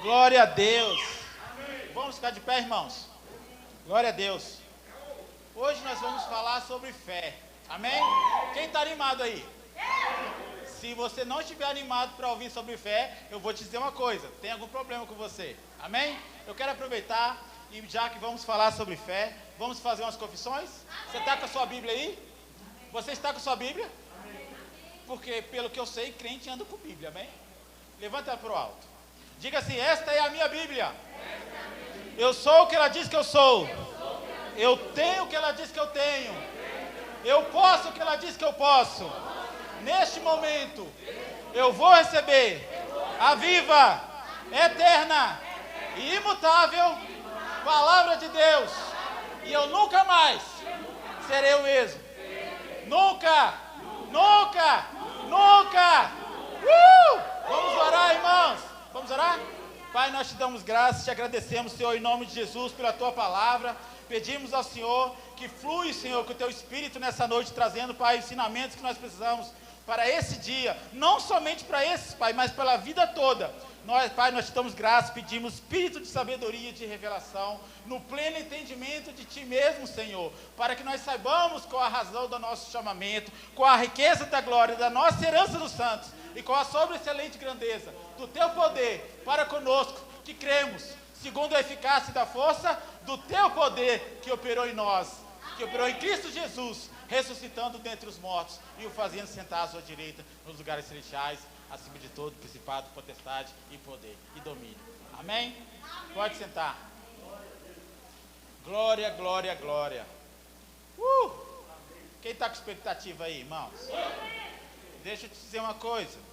Glória a Deus. Vamos ficar de pé, irmãos? Glória a Deus. Hoje nós vamos falar sobre fé. Amém? Quem está animado aí? Se você não estiver animado para ouvir sobre fé, eu vou te dizer uma coisa: tem algum problema com você. Amém? Eu quero aproveitar e já que vamos falar sobre fé, vamos fazer umas confissões. Você está com a sua Bíblia aí? Você está com a sua Bíblia? Porque pelo que eu sei, crente anda com Bíblia, amém? Levanta ela para o alto. Diga assim: esta é a minha Bíblia. Eu sou o que ela diz que eu sou. Eu tenho o que ela diz que eu tenho. Eu posso o que ela diz que eu posso. Neste momento, eu vou receber a viva, eterna e imutável palavra de Deus. E eu nunca mais serei o mesmo. Nunca, nunca, nunca. Vamos orar, irmãos. Vamos orar? Pai, nós te damos graças, te agradecemos, Senhor, em nome de Jesus, pela tua palavra. Pedimos ao Senhor que flui, Senhor, com o teu Espírito nessa noite, trazendo, Pai, ensinamentos que nós precisamos para esse dia, não somente para esses, Pai, mas pela vida toda. Nós, Pai, nós te damos graças, pedimos espírito de sabedoria e de revelação, no pleno entendimento de Ti mesmo, Senhor, para que nós saibamos qual a razão do nosso chamamento, qual a riqueza da glória, da nossa herança dos santos, e qual a sobreexcelente grandeza do Teu poder para conosco, que cremos, segundo a eficácia da força do Teu poder que operou em nós, que operou em Cristo Jesus, ressuscitando dentre os mortos e o fazendo sentar à sua direita nos lugares celestiais, acima de todo principado, potestade e poder e domínio. Amém? Pode sentar. Glória, glória, glória. Quem está com expectativa aí, irmãos? Deixa eu te dizer uma coisa.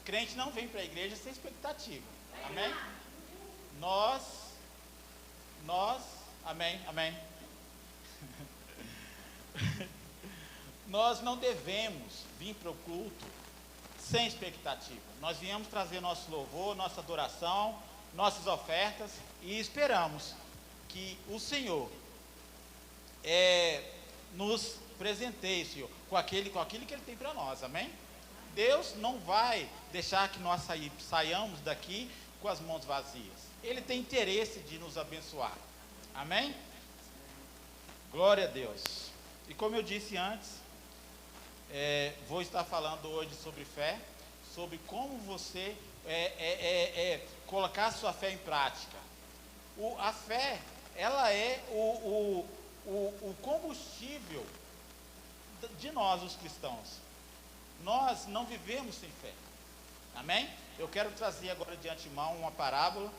Crente não vem para a igreja sem expectativa. Amém? Nós, amém, amém. Nós não devemos vir para o culto sem expectativa. Nós viemos trazer nosso louvor, nossa adoração, nossas ofertas e esperamos que o Senhor nos presenteie, Senhor, com aquilo que Ele tem para nós, amém? Deus não vai deixar que nós saiamos daqui com as mãos vazias. Ele tem interesse de nos abençoar, amém? Glória a Deus. E como eu disse antes, vou estar falando hoje sobre fé, sobre como você colocar a sua fé em prática. A fé, ela é o combustível de nós, os cristãos. Nós não vivemos sem fé, amém? Eu quero trazer agora de antemão uma parábola,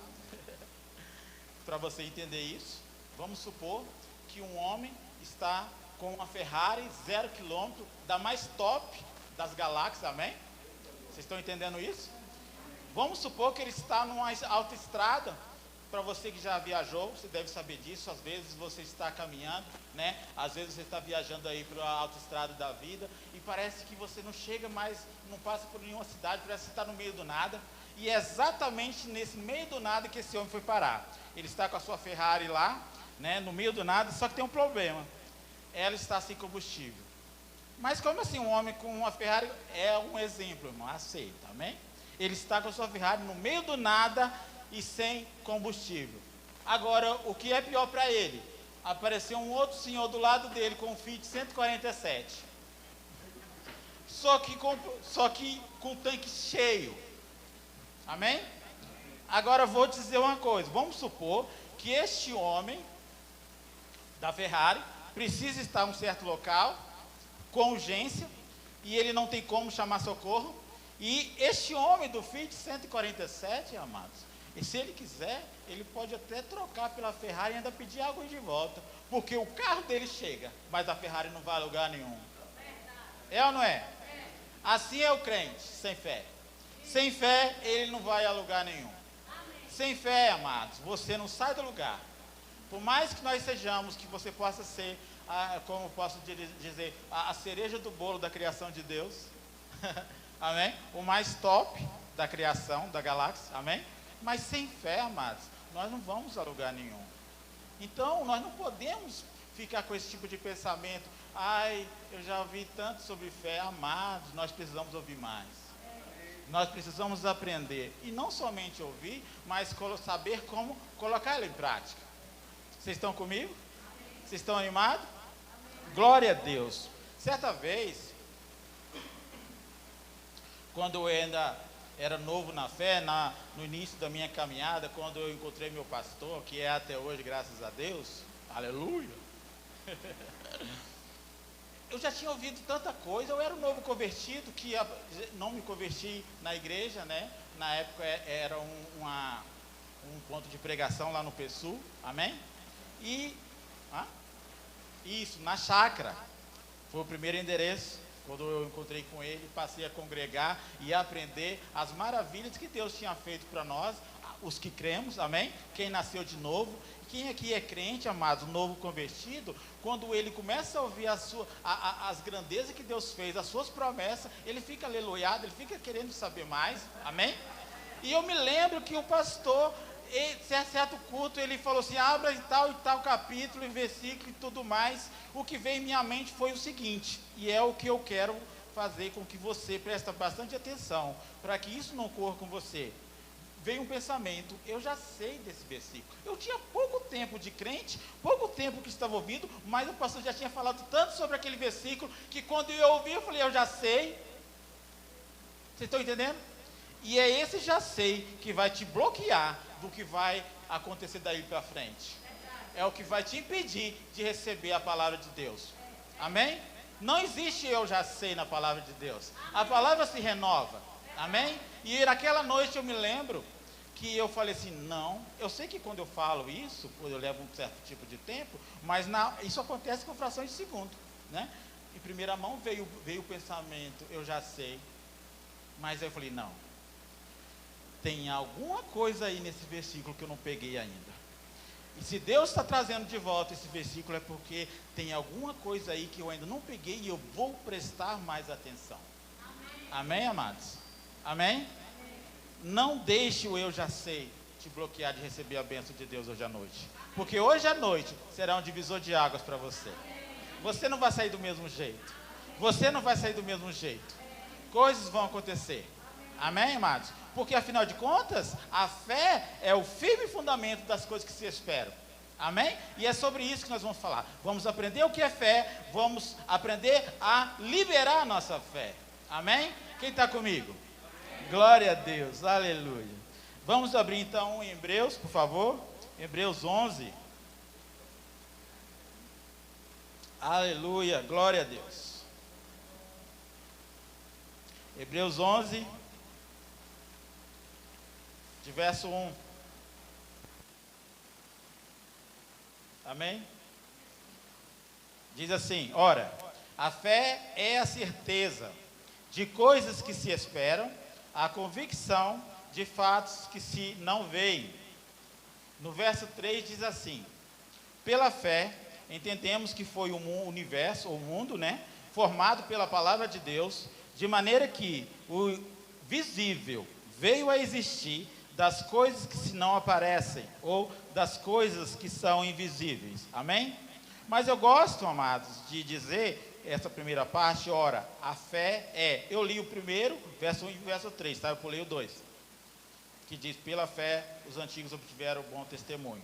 para você entender isso. Vamos supor que um homem está com uma Ferrari 0 km, da mais top das galáxias, amém? Vocês estão entendendo isso? Vamos supor que ele está numa autoestrada. Para você que já viajou, você deve saber disso. Às vezes você está caminhando, né? Às vezes você está viajando aí para a autoestrada da vida e parece que você não chega mais, não passa por nenhuma cidade, parece que você está no meio do nada. E é exatamente nesse meio do nada que esse homem foi parar. Ele está com a sua Ferrari lá, né? No meio do nada, só que tem um problema. Ela está sem combustível. Mas como assim um homem com uma Ferrari? É um exemplo, irmão, aceita, amém? Ele está com a sua Ferrari no meio do nada e sem combustível. Agora, o que é pior para ele? Apareceu um outro senhor do lado dele com um Fiat 147. Só que com o tanque cheio. Amém? Agora eu vou te dizer uma coisa. Vamos supor que este homem da Ferrari precisa estar em um certo local, com urgência, e ele não tem como chamar socorro. E este homem do Fiat 147, amados, e se ele quiser, ele pode até trocar pela Ferrari e ainda pedir água de volta, porque o carro dele chega, mas a Ferrari não vai a lugar nenhum. É ou não é? Assim é o crente, sem fé. Sem fé, ele não vai a lugar nenhum. Sem fé, amados, você não sai do lugar. Por mais que nós sejamos, que você possa ser, como posso dizer, a cereja do bolo da criação de Deus, amém? O mais top da criação, da galáxia, amém? Mas sem fé, amados, nós não vamos a lugar nenhum. Então, nós não podemos ficar com esse tipo de pensamento. Ai, eu já ouvi tanto sobre fé, amados, nós precisamos ouvir mais. nós precisamos aprender, e não somente ouvir, mas saber como colocá-lo em prática. Vocês estão comigo? Vocês estão animados? Glória a Deus. Certa vez, quando eu ainda era novo na fé, no início da minha caminhada, quando eu encontrei meu pastor, que é até hoje, graças a Deus, aleluia, eu já tinha ouvido tanta coisa. Eu era um novo convertido, que não me converti na igreja, né? Na época era um ponto de pregação lá no PSU, amém? Isso, na chácara, foi o primeiro endereço. Quando eu encontrei com ele, passei a congregar e a aprender as maravilhas que Deus tinha feito para nós, os que cremos, amém? Quem nasceu de novo. Quem aqui é crente, amado, novo convertido, quando ele começa a ouvir as grandezas que Deus fez, as suas promessas, ele fica aleluiado, ele fica querendo saber mais, amém? E eu me lembro que o pastor, certo culto, ele falou assim, abra em tal capítulo, em versículo e tudo mais. O que veio em minha mente foi o seguinte, e é o que eu quero fazer com que você preste bastante atenção, para que isso não ocorra com você. Veio um pensamento, eu já sei desse versículo. Eu tinha pouco tempo de crente, pouco tempo que estava ouvindo, mas o pastor já tinha falado tanto sobre aquele versículo, que quando eu ouvi, eu falei, eu já sei. Vocês estão entendendo? E é esse já sei que vai te bloquear do que vai acontecer daí para frente. É o que vai te impedir de receber a palavra de Deus. Amém? Não existe eu já sei na palavra de Deus. A palavra se renova. Amém? E naquela noite eu me lembro que eu falei assim, não, eu sei que quando eu falo isso, eu levo um certo tipo de tempo, mas isso acontece com frações de segundo, né? Em primeira mão veio o pensamento, eu já sei, mas aí eu falei, não, tem alguma coisa aí nesse versículo que eu não peguei ainda. E se Deus está trazendo de volta esse versículo, é porque tem alguma coisa aí que eu ainda não peguei e eu vou prestar mais atenção. Amém, amados? Amém? Não deixe o eu já sei te bloquear de receber a bênção de Deus hoje à noite. Porque hoje à noite será um divisor de águas para você. Você não vai sair do mesmo jeito. Você não vai sair do mesmo jeito. Coisas vão acontecer. Amém, amados? Porque afinal de contas, a fé é o firme fundamento das coisas que se esperam. Amém? E é sobre isso que nós vamos falar. Vamos aprender o que é fé. Vamos aprender a liberar a nossa fé. Amém? Quem está comigo? Glória a Deus, aleluia. Vamos abrir então em Hebreus, por favor. Hebreus 11. Aleluia, glória a Deus. Hebreus 11, de verso 1. Amém? Diz assim, ora, a fé é a certeza de coisas que se esperam, a convicção de fatos que se não veem. No verso 3 diz assim, pela fé entendemos que foi o universo, o mundo, né, formado pela palavra de Deus, de maneira que o visível veio a existir das coisas que se não aparecem, ou das coisas que são invisíveis. Amém? Mas eu gosto, amados, de dizer essa primeira parte, ora, a fé é, eu li o primeiro, verso 1 e verso 3, tá? Eu pulei o 2, que diz, pela fé os antigos obtiveram bom testemunho.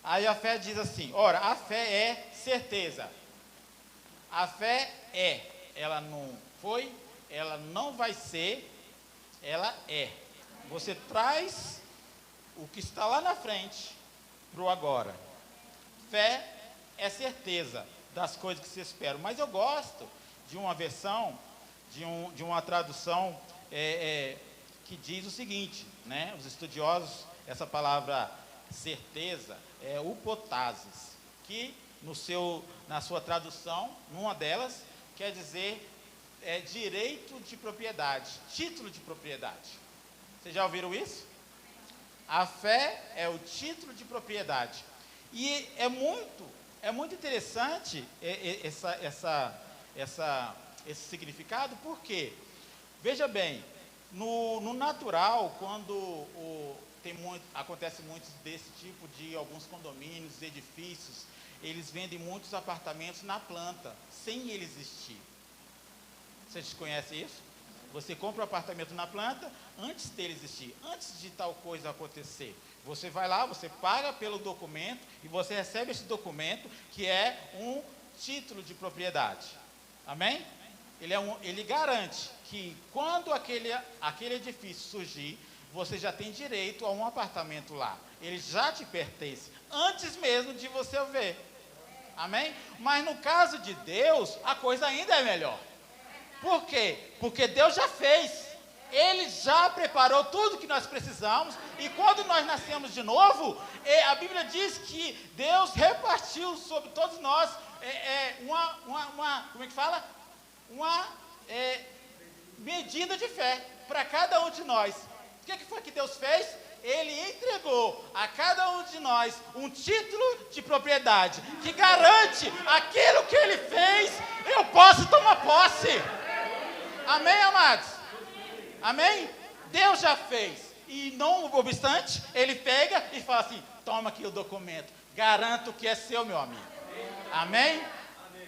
Aí a fé diz assim, ora, a fé é certeza. A fé é, ela não foi, ela não vai ser, ela é. Você traz o que está lá na frente para o agora. Fé é certeza das coisas que se esperam. Mas eu gosto de uma versão, de uma tradução que diz o seguinte, né? Os estudiosos, essa palavra certeza é upotasis, que na sua tradução, numa delas, quer dizer direito de propriedade, título de propriedade. Vocês já ouviram isso? A fé é o título de propriedade. E é muito interessante esse significado, porque, veja bem, no natural, quando acontece muito desse tipo de alguns condomínios, edifícios, eles vendem muitos apartamentos na planta, sem ele existir. Vocês conhecem isso? Você compra um apartamento na planta antes dele existir, antes de tal coisa acontecer. Você vai lá, você paga pelo documento e você recebe esse documento que é um título de propriedade. Amém? Ele garante que quando aquele edifício surgir, você já tem direito a um apartamento lá. Ele já te pertence, antes mesmo de você o ver. Amém? Mas no caso de Deus, a coisa ainda é melhor. Por quê? Porque Deus já fez. Ele já preparou tudo que nós precisamos. E quando nós nascemos de novo, a Bíblia diz que Deus repartiu sobre todos nós como é que fala? Uma medida de fé para cada um de nós. O que foi que Deus fez? Ele entregou a cada um de nós um título de propriedade que garante aquilo que Ele fez, eu posso tomar posse. Amém, amados? Amém? Deus já fez. E não obstante, Ele pega e fala assim, toma aqui o documento, garanto que é seu, meu amigo. Amém?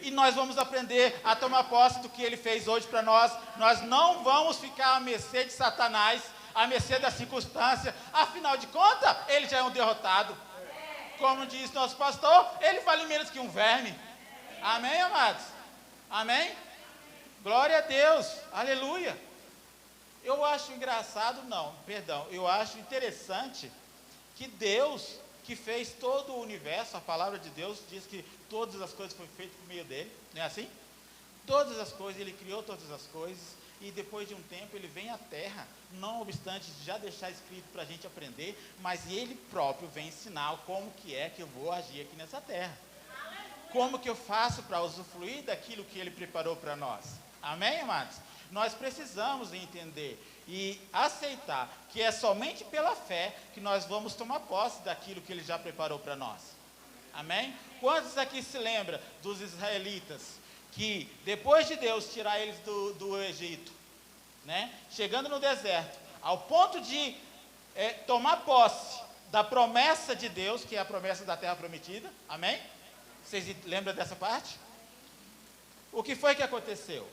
E nós vamos aprender a tomar posse do que Ele fez hoje para nós. Nós não vamos ficar à mercê de Satanás, à mercê da circunstância. Afinal de contas, ele já é um derrotado. Como diz nosso pastor, ele vale menos que um verme. Amém, amados? Amém? Glória a Deus. Aleluia. Eu acho engraçado, eu acho interessante que Deus, que fez todo o universo, a palavra de Deus diz que todas as coisas foram feitas por meio dele, não é assim? Todas as coisas, ele criou todas as coisas, e depois de um tempo ele vem à terra, não obstante já deixar escrito para a gente aprender, mas ele próprio vem ensinar como que é que eu vou agir aqui nessa terra. Como que eu faço para usufruir daquilo que ele preparou para nós. Amém, amados? Nós precisamos entender e aceitar que é somente pela fé que nós vamos tomar posse daquilo que ele já preparou para nós. Amém? Quantos aqui se lembram dos israelitas que depois de Deus tirar eles do Egito, né, chegando no deserto, ao ponto de tomar posse da promessa de Deus, que é a promessa da terra prometida, amém? Vocês lembram dessa parte? O que foi que aconteceu?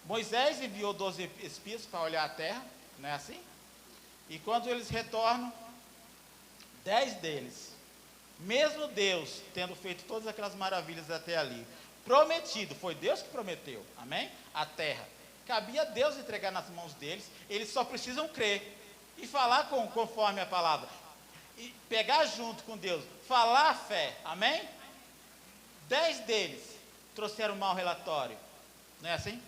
Moisés enviou 12 espias para olhar a terra, não é assim? E quando eles retornam, 10 deles, mesmo Deus tendo feito todas aquelas maravilhas até ali, prometido, foi Deus que prometeu, amém? A terra, cabia a Deus entregar nas mãos deles, eles só precisam crer e falar conforme a palavra, e pegar junto com Deus, falar a fé, amém? 10 deles trouxeram um mau relatório, não é assim?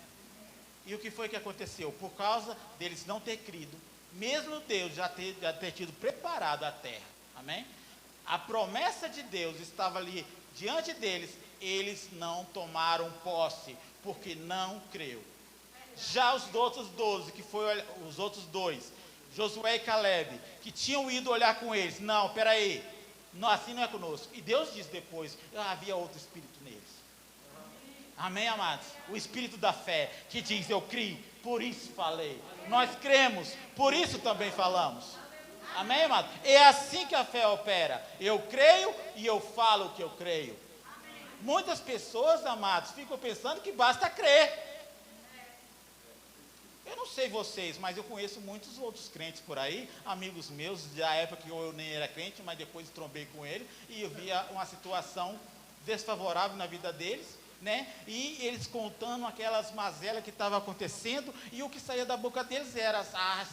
E o que foi que aconteceu? Por causa deles não ter crido, mesmo Deus já ter tido preparado a terra, amém? A promessa de Deus estava ali diante deles, eles não tomaram posse, porque não creu. Já os outros 12, que foi os outros 2, Josué e Caleb, que tinham ido olhar com eles, não, peraí, não, assim não é conosco. E Deus diz depois, havia outro espírito neles. Amém, amados? O espírito da fé, que diz, eu criei, por isso falei. Nós cremos, por isso também falamos. Amém, amados? É assim que a fé opera. Eu creio e eu falo o que eu creio. Muitas pessoas, amados, ficam pensando que basta crer. Eu não sei vocês, mas eu conheço muitos outros crentes por aí, amigos meus, da época que eu nem era crente, mas depois trombei com ele, e eu via uma situação desfavorável na vida deles, né? E eles contando aquelas mazelas que estavam acontecendo, e o que saía da boca deles era,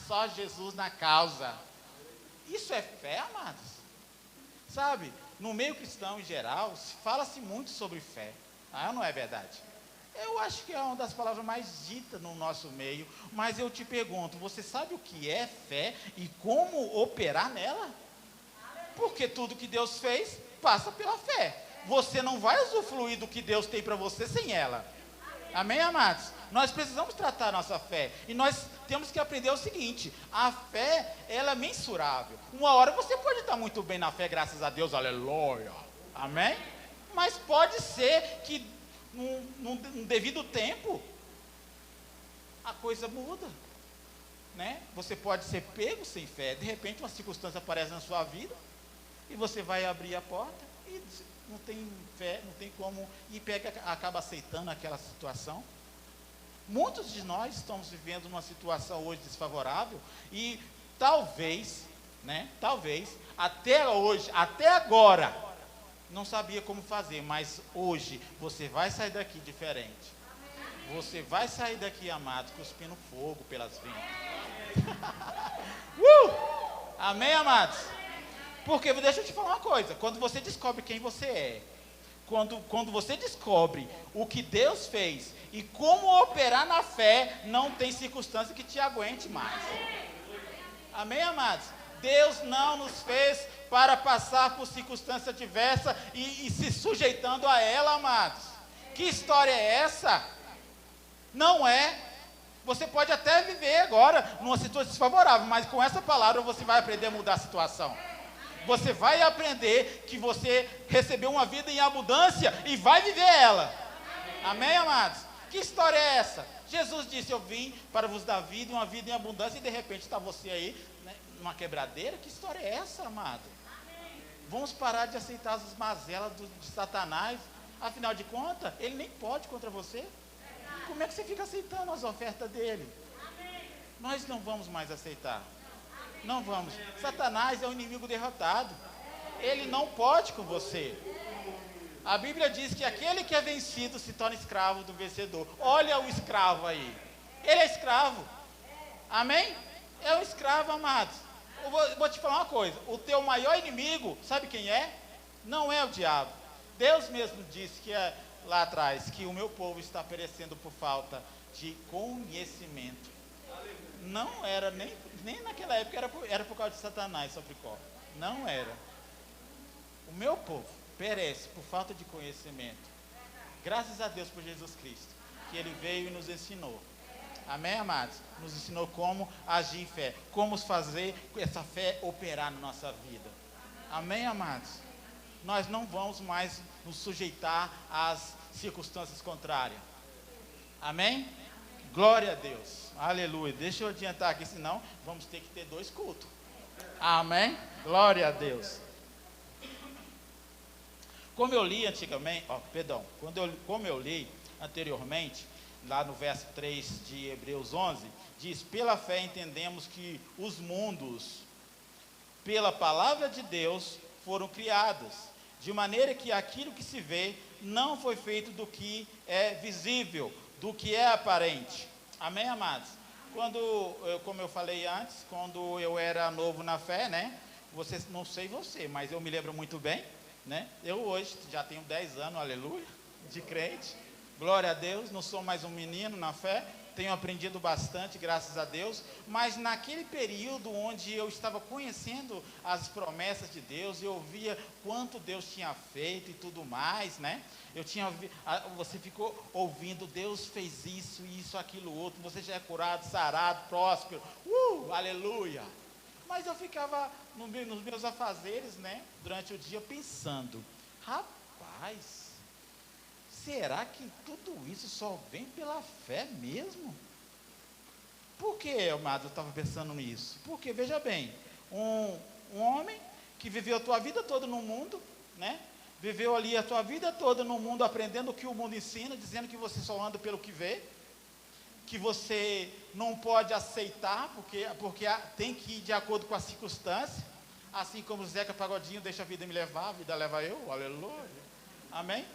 só Jesus na causa. Isso é fé, amados? Sabe, no meio cristão em geral, fala-se muito sobre fé, não é verdade? Eu acho que é uma das palavras mais ditas no nosso meio, mas eu te pergunto, você sabe o que é fé e como operar nela? Porque tudo que Deus fez passa pela fé. Você não vai usufruir do que Deus tem para você sem ela. Amém, amados? Nós precisamos tratar a nossa fé. E nós temos que aprender o seguinte, a fé, ela é mensurável. Uma hora você pode estar muito bem na fé, graças a Deus, aleluia. Amém? Mas pode ser que num devido tempo, a coisa muda, né? Você pode ser pego sem fé, de repente uma circunstância aparece na sua vida, e você vai abrir a porta, e não tem fé, não tem como, e acaba aceitando aquela situação. Muitos de nós estamos vivendo uma situação hoje desfavorável e talvez, até hoje, até agora, não sabia como fazer, mas hoje você vai sair daqui diferente. Você vai sair daqui, amados, cuspindo fogo pelas ventas. Amém, amados? Porque, deixa eu te falar uma coisa, quando você descobre quem você é, quando você descobre o que Deus fez e como operar na fé, não tem circunstância que te aguente mais. Amém, amados? Deus não nos fez para passar por circunstância adversa e se sujeitando a ela, amados. Que história é essa? Não é. Você pode até viver agora numa situação desfavorável, mas com essa palavra você vai aprender a mudar a situação. Você vai aprender que você recebeu uma vida em abundância e vai viver ela. Amém, amados? Que história é essa? Jesus disse, eu vim para vos dar vida e uma vida em abundância, e de repente está você aí, né, numa quebradeira. Que história é essa, amado? Vamos parar de aceitar as mazelas de Satanás. Afinal de contas, ele nem pode contra você. Como é que você fica aceitando as ofertas dele? Nós não vamos mais aceitar. Não vamos. Satanás é um inimigo derrotado. Ele não pode com você. A Bíblia diz que aquele que é vencido se torna escravo do vencedor. Olha o escravo aí. Ele é escravo. Amém? É um escravo, amados. Eu vou te falar uma coisa. O teu maior inimigo, sabe quem é? Não é o diabo. Deus mesmo disse que lá atrás, que o meu povo está perecendo por falta de conhecimento. Não era, nem naquela época era por causa de Satanás, Sobricó. Não era. O meu povo perece por falta de conhecimento. Graças a Deus por Jesus Cristo, que Ele veio e nos ensinou. Amém, amados? Nos ensinou como agir em fé, como fazer essa fé operar na nossa vida. Amém, amados? Nós não vamos mais nos sujeitar às circunstâncias contrárias. Amém? Glória a Deus. Aleluia. Deixa eu adiantar aqui, senão vamos ter que ter 2 cultos. Amém? Glória a Deus. Como eu li antigamente, como eu li anteriormente, lá no verso 3 de Hebreus 11, diz, pela fé entendemos que os mundos, pela palavra de Deus, foram criados, de maneira que aquilo que se vê não foi feito do que é visível, do que é aparente. Amém, amados? Como eu falei antes, quando eu era novo na fé, né? Não sei você, mas eu me lembro muito bem, né? Eu hoje já tenho 10 anos, aleluia, de crente. Glória a Deus, não sou mais um menino na fé, tenho aprendido bastante, graças a Deus, mas naquele período onde eu estava conhecendo as promessas de Deus, eu via quanto Deus tinha feito e tudo mais, né? Você ficou ouvindo, Deus fez isso, aquilo, outro, você já é curado, sarado, próspero, aleluia! Mas eu ficava nos meus afazeres, né, durante o dia pensando, rapaz, será que tudo isso só vem pela fé mesmo? Por que, amado, eu estava pensando nisso? Porque, veja bem, um homem que viveu a tua vida toda no mundo, né? Viveu ali a tua vida toda no mundo, aprendendo o que o mundo ensina, dizendo que você só anda pelo que vê, que você não pode aceitar, porque tem que ir de acordo com a circunstância, assim como o Zeca Pagodinho, deixa a vida me levar, a vida leva eu, aleluia, amém?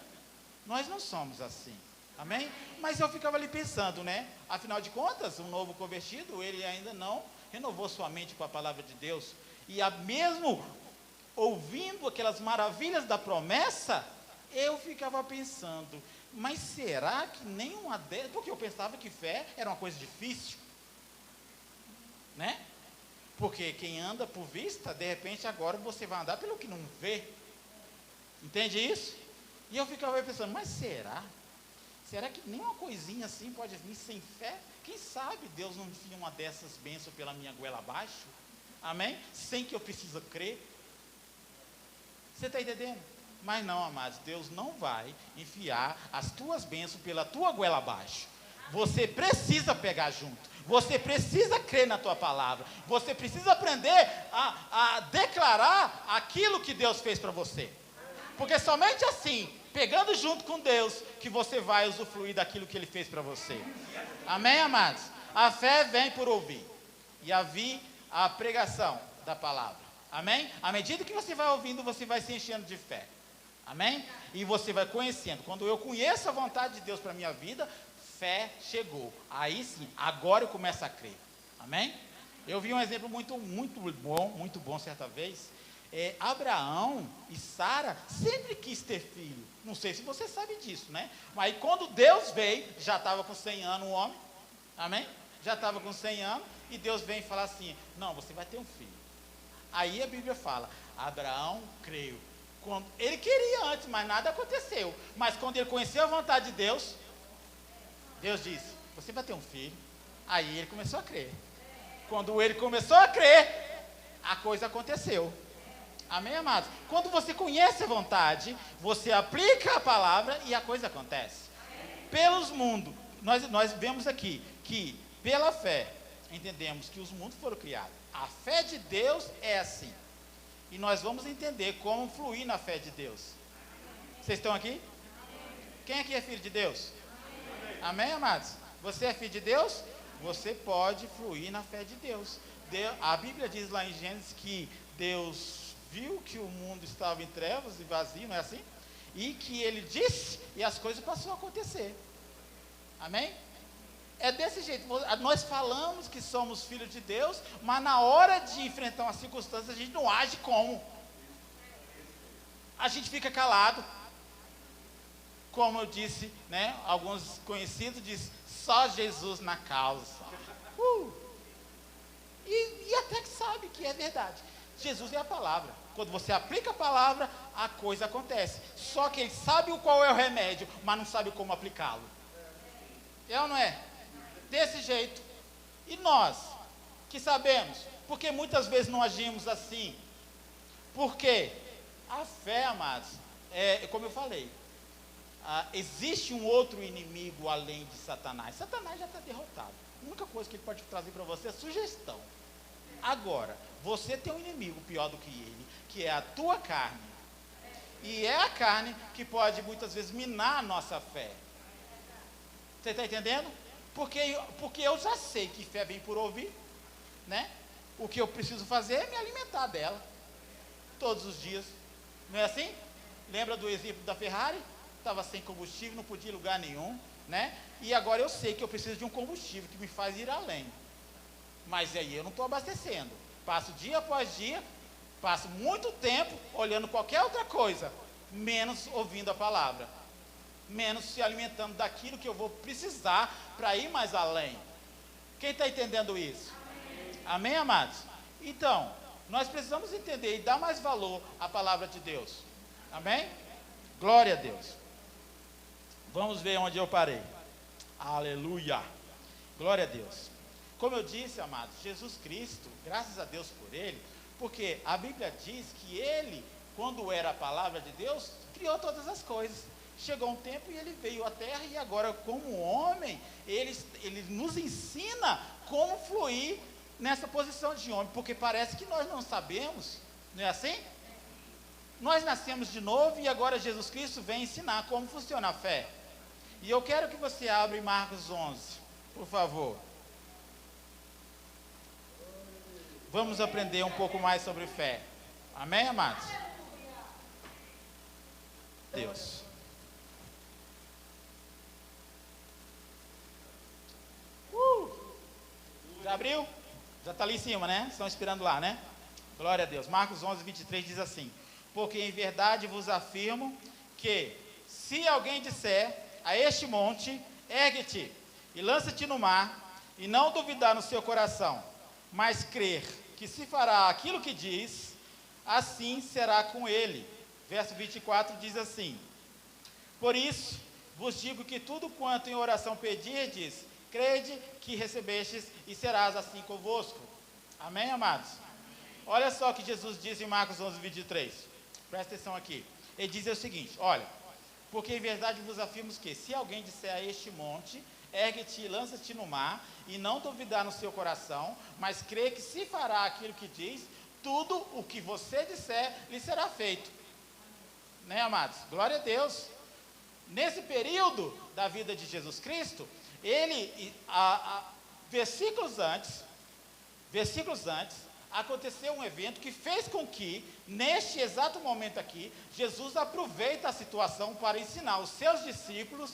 Nós não somos assim, amém? Mas eu ficava ali pensando, né? Afinal de contas, um novo convertido, ele ainda não renovou sua mente com a palavra de Deus. E mesmo ouvindo aquelas maravilhas da promessa, eu ficava pensando, mas será que nenhuma delas... Porque eu pensava que fé era uma coisa difícil, né? Porque quem anda por vista, de repente agora você vai andar pelo que não vê. Entende isso? E eu ficava pensando, mas será? Será que nem uma coisinha assim pode vir sem fé? Quem sabe Deus não enfia uma dessas bênçãos pela minha goela abaixo? Amém? Sem que eu precise crer. Você está entendendo? Mas não, amados, Deus não vai enfiar as tuas bênçãos pela tua goela abaixo. Você precisa pegar junto. Você precisa crer na tua palavra. Você precisa aprender a declarar aquilo que Deus fez para você. Porque somente assim, pegando junto com Deus, que você vai usufruir daquilo que Ele fez para você. Amém, amados? A fé vem por ouvir, e a pregação da palavra. Amém? À medida que você vai ouvindo, você vai se enchendo de fé. Amém? E você vai conhecendo. Quando eu conheço a vontade de Deus para a minha vida, fé chegou. Aí sim, agora eu começo a crer. Amém? Eu vi um exemplo muito bom certa vez. Abraão e Sara sempre quis ter filho. Não sei se você sabe disso, né? Mas quando Deus veio, já estava com 100 anos o homem. Amém? Já estava com 100 anos. E Deus vem e fala assim: não, você vai ter um filho. Aí a Bíblia fala: Abraão creu. Ele queria antes, mas nada aconteceu. Mas quando ele conheceu a vontade de Deus, Deus disse: você vai ter um filho. Aí ele começou a crer. Quando ele começou a crer, a coisa aconteceu. Amém, amados? Quando você conhece a vontade, você aplica a palavra e a coisa acontece. Pelos mundos, nós vemos aqui que pela fé entendemos que os mundos foram criados. A fé de Deus é assim. E nós vamos entender como fluir na fé de Deus. Vocês estão aqui? Quem aqui é filho de Deus? Amém, amados? Você é filho de Deus? Você pode fluir na fé de Deus. A Bíblia diz lá em Gênesis que Deus viu que o mundo estava em trevas e vazio, não é assim? E que Ele disse e as coisas passaram a acontecer. Amém? É desse jeito. Nós falamos que somos filhos de Deus, mas na hora de enfrentar uma circunstância, a gente não age como? A gente fica calado. Como eu disse, né? Alguns conhecidos dizem: só Jesus na causa. E até que sabe que é verdade. Jesus é a palavra. Quando você aplica a palavra, a coisa acontece. Só que ele sabe qual é o remédio, mas não sabe como aplicá-lo. É ou não é? Desse jeito. E nós, que sabemos, porque muitas vezes não agimos assim? Porque a fé, amados, como eu falei, existe um outro inimigo além de Satanás. Satanás já está derrotado. A única coisa que ele pode trazer para você é sugestão. Agora, você tem um inimigo pior do que ele, que é a tua carne. E é a carne que pode muitas vezes minar a nossa fé. Você está entendendo? Porque eu já sei que fé vem por ouvir, né? O que eu preciso fazer é me alimentar dela, todos os dias. Não é assim? Lembra do exemplo da Ferrari? Estava sem combustível, não podia ir em lugar nenhum, né? E agora eu sei que eu preciso de um combustível que me faz ir além. Mas aí eu não estou abastecendo. Passo dia após dia, passo muito tempo olhando qualquer outra coisa, menos ouvindo a palavra. Menos se alimentando daquilo que eu vou precisar para ir mais além. Quem está entendendo isso? Amém, amados? Então, nós precisamos entender e dar mais valor à palavra de Deus. Amém? Glória a Deus. Vamos ver onde eu parei. Aleluia. Glória a Deus. Como eu disse, amados, Jesus Cristo, graças a Deus por Ele, porque a Bíblia diz que Ele, quando era a palavra de Deus, criou todas as coisas. Chegou um tempo e ele veio à terra e agora, como homem, ele nos ensina como fluir nessa posição de homem, porque parece que nós não sabemos, não é assim? Nós nascemos de novo e agora Jesus Cristo vem ensinar como funciona a fé. E eu quero que você abra em Marcos 11, por favor. Vamos aprender um pouco mais sobre fé. Amém, amados? Deus. Já abriu? Já está ali em cima, né? Estão esperando lá, né? Glória a Deus. Marcos 11, 23 diz assim: porque em verdade vos afirmo que, se alguém disser a este monte, ergue-te e lança-te no mar, e não duvidar no seu coração, mas crer que se fará aquilo que diz, assim será com ele. Verso 24 diz assim: por isso vos digo que tudo quanto em oração pedirdes, crede que recebestes e serás assim convosco. Amém, amados? Olha só o que Jesus diz em Marcos 11, 23. Presta atenção aqui. Ele diz o seguinte: olha, porque em verdade vos afirmo que, se alguém disser a este monte, ergue-te e lança-te no mar, e não duvidar no seu coração, mas crê que se fará aquilo que diz, tudo o que você disser lhe será feito. Né, amados? Glória a Deus. Nesse período da vida de Jesus Cristo, versículos antes, aconteceu um evento que fez com que, neste exato momento aqui, Jesus aproveita a situação para ensinar os seus discípulos.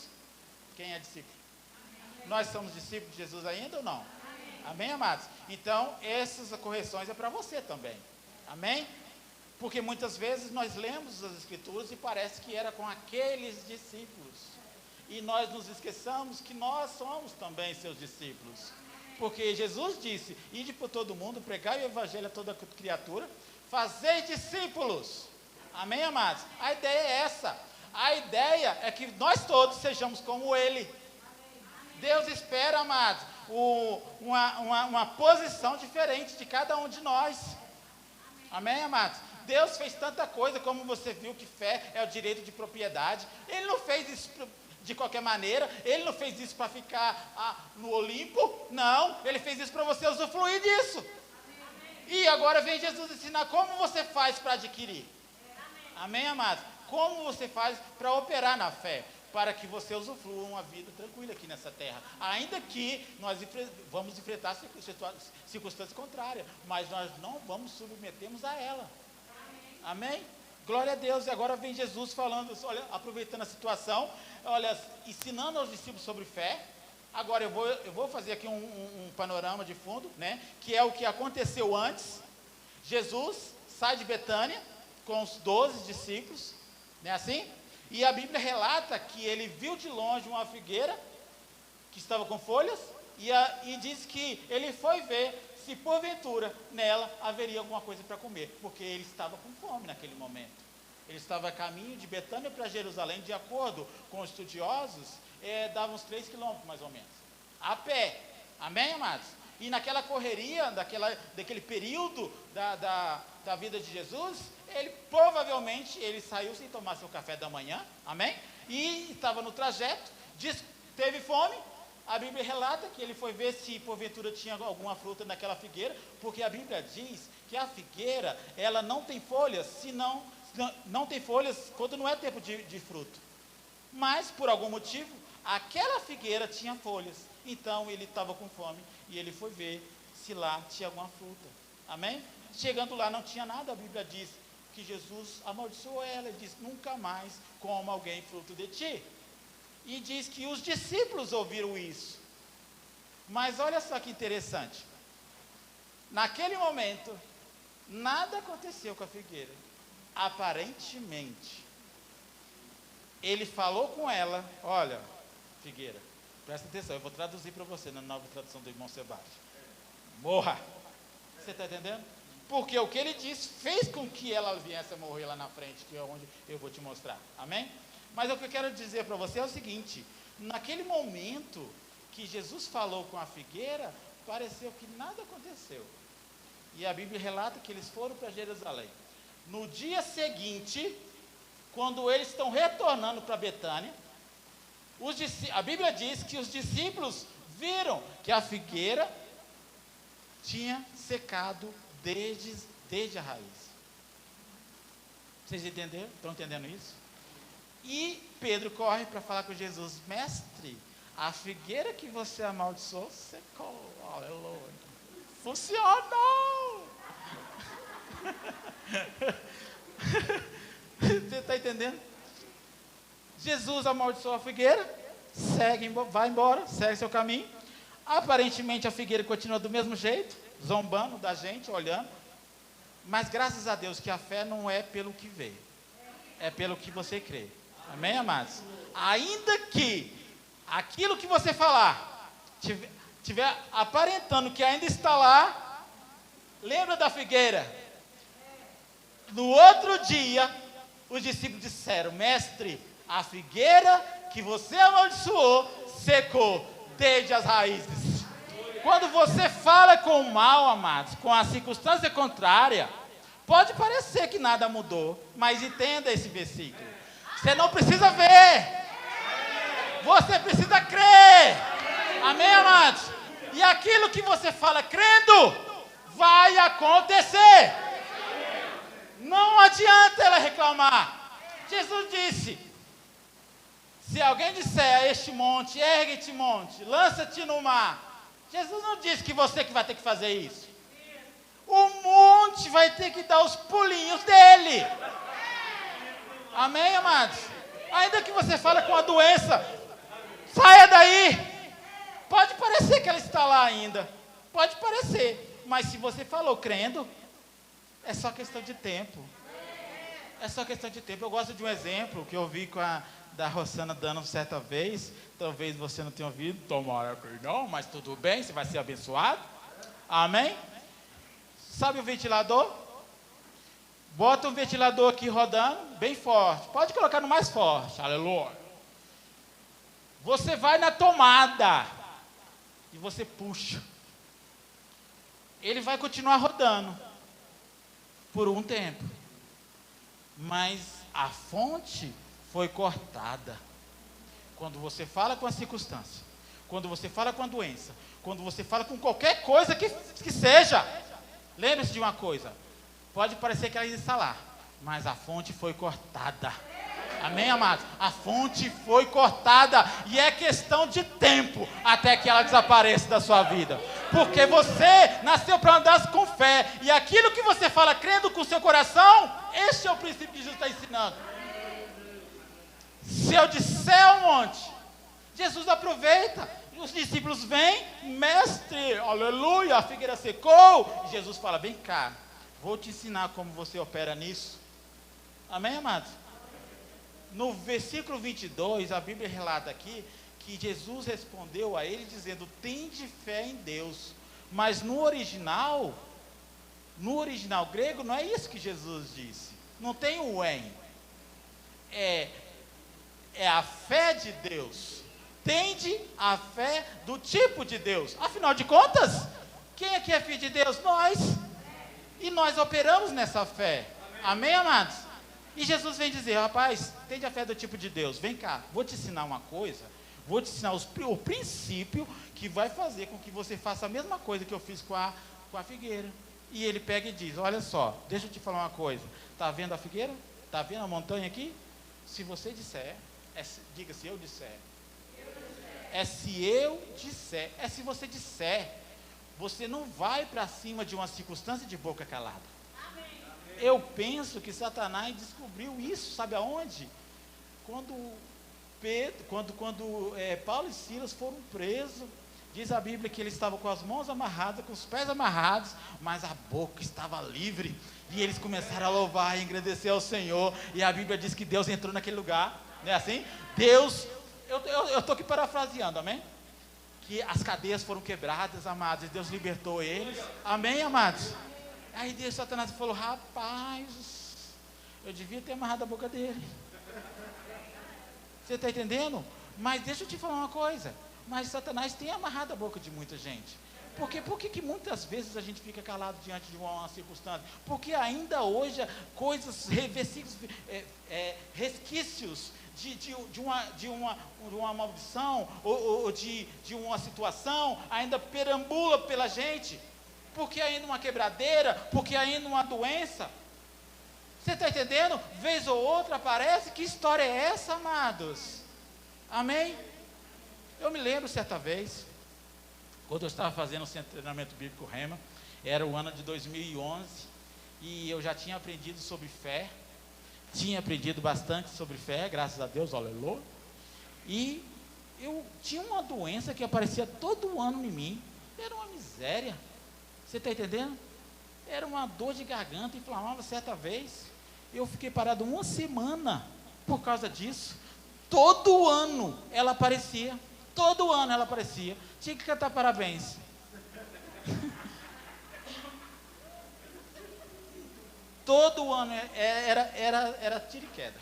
Quem é discípulo? Nós somos discípulos de Jesus ainda ou não? Amém, amados? Então, essas correções é para você também. Amém? Porque muitas vezes nós lemos as Escrituras e parece que era com aqueles discípulos. E nós nos esqueçamos que nós somos também seus discípulos. Porque Jesus disse: ide por todo mundo, pregai o evangelho a toda criatura, fazei discípulos. Amém, amados? A ideia é essa. A ideia é que nós todos sejamos como Ele. Deus espera, amados, uma posição diferente de cada um de nós. Amém, amados? Deus fez tanta coisa, como você viu que fé é o direito de propriedade. Ele não fez isso de qualquer maneira. Ele não fez isso para ficar no Olimpo. Não, Ele fez isso para você usufruir disso. E agora vem Jesus ensinar como você faz para adquirir. Amém, amados? Como você faz para operar na fé, para que você usufrua uma vida tranquila aqui nessa terra. Ainda que nós vamos enfrentar circunstâncias contrárias, mas nós não vamos submetermos a ela. Amém? Glória a Deus. E agora vem Jesus falando, olha, aproveitando a situação, olha, ensinando aos discípulos sobre fé. Agora eu vou fazer aqui um panorama de fundo, né? Que é o que aconteceu antes. Jesus sai de Betânia com os 12 discípulos, não é assim? E a Bíblia relata que ele viu de longe uma figueira que estava com folhas e diz que ele foi ver se porventura nela haveria alguma coisa para comer, porque ele estava com fome naquele momento. Ele estava a caminho de Betânia para Jerusalém, de acordo com os estudiosos, dava uns 3 quilômetros mais ou menos, a pé. Amém, amados? E naquela correria, daquele período da vida de Jesus, ele provavelmente saiu sem tomar seu café da manhã, amém? E estava no trajeto, teve fome. A Bíblia relata que ele foi ver se porventura tinha alguma fruta naquela figueira, porque a Bíblia diz que a figueira, ela não tem folhas, não tem folhas quando não é tempo de fruto. Mas, por algum motivo, aquela figueira tinha folhas. Então, ele estava com fome e ele foi ver se lá tinha alguma fruta. Amém? Chegando lá, não tinha nada. A Bíblia diz que Jesus amaldiçoou ela e disse: nunca mais coma alguém fruto de ti. E diz que os discípulos ouviram isso. Mas olha só que interessante. Naquele momento, nada aconteceu com a figueira. Aparentemente. Ele falou com ela: olha, figueira, presta atenção, eu vou traduzir para você na nova tradução do irmão Sebastião. Morra. Você está entendendo? Porque o que ele disse fez com que ela viesse a morrer lá na frente, que é onde eu vou te mostrar. Amém? Mas o que eu quero dizer para você é o seguinte: naquele momento que Jesus falou com a figueira, pareceu que nada aconteceu. E a Bíblia relata que eles foram para Jerusalém. No dia seguinte, quando eles estão retornando para Betânia, a Bíblia diz que os discípulos viram que a figueira tinha secado desde a raiz. Vocês entenderam? Estão entendendo isso? E Pedro corre para falar com Jesus: mestre, a figueira que você amaldiçoou secou. Aleluia. Funcionou! Você está entendendo? Jesus amaldiçoou a figueira, vai embora, segue seu caminho. Aparentemente a figueira continua do mesmo jeito, zombando da gente, olhando. Mas graças a Deus que a fé não é pelo que vê, é pelo que você crê. Amém, amados? Ainda que aquilo que você falar tiver aparentando que ainda está lá, lembra da figueira? No outro dia, os discípulos disseram: mestre, a figueira que você amaldiçoou secou desde as raízes. Quando você fala com o mal, amados, com a circunstância contrária, pode parecer que nada mudou, mas entenda esse versículo. Você não precisa ver, você precisa crer. Amém, amados? E aquilo que você fala crendo, vai acontecer. Não adianta ela reclamar. Jesus disse: Se alguém disser a este monte, ergue-te monte, lança-te no mar. Jesus não disse que você que vai ter que fazer isso. O monte vai ter que dar os pulinhos dele. Amém, amados? Ainda que você fale com a doença, saia daí. Pode parecer que ela está lá ainda. Pode parecer. Mas se você falou crendo, é só questão de tempo. É só questão de tempo. Eu gosto de um exemplo que eu vi da Rosana dando certa vez. Talvez você não tenha ouvido. Tomara que não, mas tudo bem, você vai ser abençoado. Amém? Sabe o ventilador? Bota um ventilador aqui rodando, bem forte. Pode colocar no mais forte. Aleluia. Você vai na tomada e você puxa. Ele vai continuar rodando por um tempo. Mas a fonte foi cortada. Quando você fala com a circunstância, quando você fala com a doença, quando você fala com qualquer coisa que seja, lembre-se de uma coisa, pode parecer que ela está lá, mas a fonte foi cortada. Amém, amados? A fonte foi cortada e é questão de tempo até que ela desapareça da sua vida. Porque você nasceu para andar com fé e aquilo que você fala crendo com o seu coração, este é o princípio que Jesus está ensinando. Se eu disser ao monte, Jesus aproveita. Os discípulos vêm, mestre, aleluia, a figueira secou. E Jesus fala, vem cá, vou te ensinar como você opera nisso. Amém, amados? No versículo 22, a Bíblia relata aqui que Jesus respondeu a ele dizendo, tende fé em Deus. Mas no original grego, não é isso que Jesus disse. Não tem o em. É a fé de Deus. Tende a fé do tipo de Deus. Afinal de contas, quem aqui é filho de Deus? Nós. E nós operamos nessa fé. Amém, amados? E Jesus vem dizer, rapaz, tende a fé do tipo de Deus. Vem cá, vou te ensinar uma coisa. Vou te ensinar o princípio que vai fazer com que você faça a mesma coisa que eu fiz com a figueira. E ele pega e diz, olha só, deixa eu te falar uma coisa. Está vendo a figueira? Está vendo a montanha aqui? Se você disser, diga se eu disser. É se eu disser, é se você disser. Você não vai para cima de uma circunstância de boca calada. Eu penso que Satanás descobriu isso, sabe aonde? Quando Paulo e Silas foram presos, diz a Bíblia que eles estavam com as mãos amarradas, com os pés amarrados, mas a boca estava livre, e eles começaram a louvar e agradecer ao Senhor, e a Bíblia diz que Deus entrou naquele lugar, não é assim? Deus, eu estou aqui parafraseando, amém? Que as cadeias foram quebradas, amados, e Deus libertou eles, amém, amados? Aí Deus, Satanás falou, rapaz, eu devia ter amarrado a boca dele. Você está entendendo? Mas deixa eu te falar uma coisa. Mas Satanás tem amarrado a boca de muita gente. Por que que muitas vezes a gente fica calado diante de uma circunstância? Porque ainda hoje coisas, resquícios de uma maldição ou de uma situação ainda perambula pela gente. Porque ainda uma quebradeira, porque ainda uma doença. Você está entendendo? Vez ou outra aparece. Que história é essa, amados? Amém? Eu me lembro certa vez, quando eu estava fazendo o centro de treinamento bíblico Rema, era o ano de 2011, e eu já tinha aprendido sobre fé, tinha aprendido bastante sobre fé, graças a Deus, aleluia, e eu tinha uma doença que aparecia todo ano em mim, era uma miséria, você está entendendo? Era uma dor de garganta, inflamava certa vez, eu fiquei parado uma semana por causa disso. Todo ano ela aparecia, tinha que cantar parabéns. Todo ano era tiro e queda.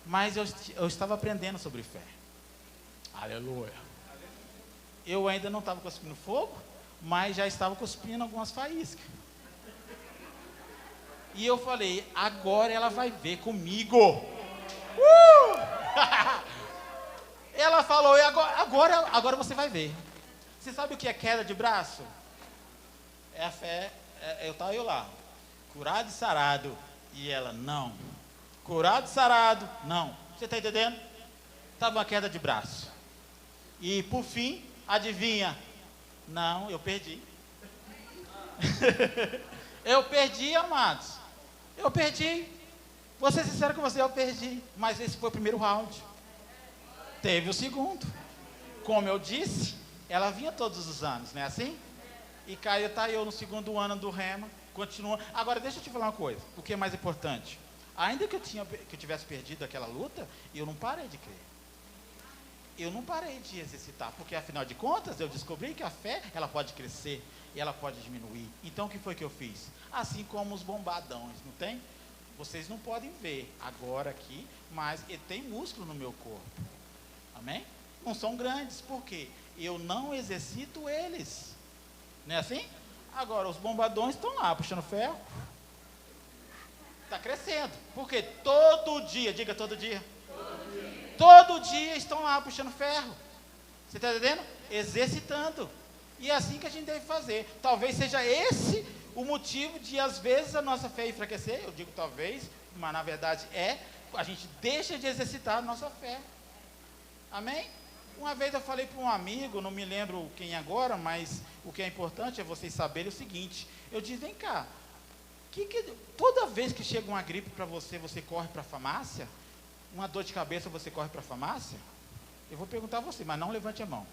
Mas eu estava aprendendo sobre fé. Aleluia. Eu ainda não estava cuspindo fogo, mas já estava cuspindo algumas faíscas. E eu falei, agora ela vai ver comigo. Ela falou, e agora você vai ver. Você sabe o que é queda de braço? É a fé, eu estava lá, curado e sarado. E ela, não. Curado e sarado, não. Você está entendendo? estava uma queda de braço. E por fim, adivinha? Não, eu perdi. Eu perdi, amados. Eu perdi. Vou ser sincero com você, eu perdi. Mas esse foi o primeiro round. Teve o segundo. Como eu disse, ela vinha todos os anos, não é assim? E Caio está eu no segundo ano do Rema. Continua. Agora, deixa eu te falar uma coisa. O que é mais importante? Ainda que eu tivesse perdido aquela luta, eu não parei de crer. Eu não parei de exercitar, porque afinal de contas eu descobri que a fé, ela pode crescer e ela pode diminuir. Então o que foi que eu fiz? Assim como os bombadões, não tem? Vocês não podem ver agora aqui, mas ele tem músculo no meu corpo. Amém? Não são grandes, por quê? Eu não exercito eles. Não é assim? Agora os bombadões estão lá, puxando ferro. Está crescendo. Por quê? Todo dia, diga todo dia. Todo dia estão lá puxando ferro. Você está entendendo? Exercitando. E é assim que a gente deve fazer. Talvez seja esse o motivo de, às vezes, a nossa fé enfraquecer. Eu digo talvez, mas na verdade a gente deixa de exercitar a nossa fé. Amém? Uma vez eu falei para um amigo, não me lembro quem agora, mas o que é importante é vocês saberem o seguinte. Eu disse, vem cá, toda vez que chega uma gripe para você, você corre para a farmácia? Uma dor de cabeça, você corre para a farmácia? Eu vou perguntar a você, mas não levante a mão.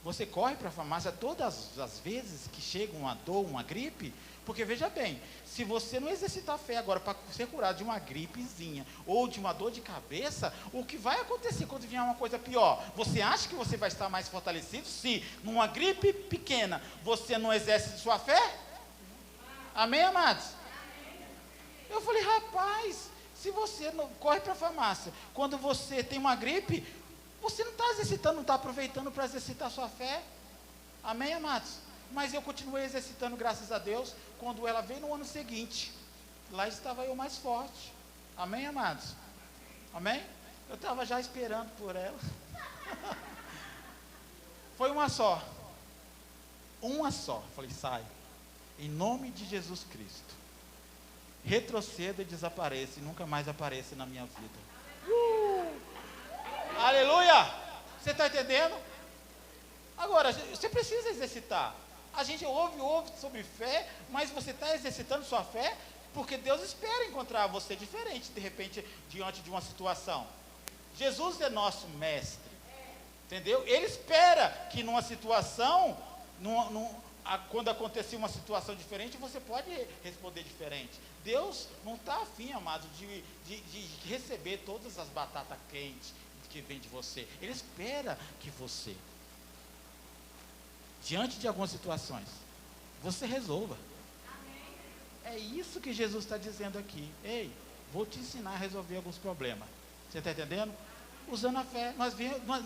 Você corre para a farmácia todas as vezes que chega uma dor, uma gripe? Porque veja bem, se você não exercitar a fé agora para ser curado de uma gripezinha ou de uma dor de cabeça, o que vai acontecer quando vier uma coisa pior? Você acha que você vai estar mais fortalecido se numa gripe pequena você não exerce sua fé? Amém, amados? Eu falei, rapaz, se você não corre para a farmácia, quando você tem uma gripe, você não está exercitando, não está aproveitando para exercitar a sua fé. Amém, amados? Mas eu continuei exercitando, graças a Deus. Quando ela veio no ano seguinte, lá estava eu mais forte. Amém, amados? Amém? Eu estava já esperando por ela. Foi uma só. Uma só. Falei, sai. Em nome de Jesus Cristo. Retroceda e desapareça e nunca mais apareça na minha vida. Aleluia! Você está entendendo? Agora, você precisa exercitar. A gente ouve sobre fé, mas você está exercitando sua fé porque Deus espera encontrar você diferente, de repente, diante de uma situação. Jesus é nosso mestre, entendeu? Ele espera que numa situação, quando acontecer uma situação diferente, você pode responder diferente. Deus não está afim, amado, de receber todas as batatas quentes que vem de você. Ele espera que você, diante de algumas situações, você resolva. É isso que Jesus está dizendo aqui. Ei, vou te ensinar a resolver alguns problemas. Você está entendendo? Usando a fé.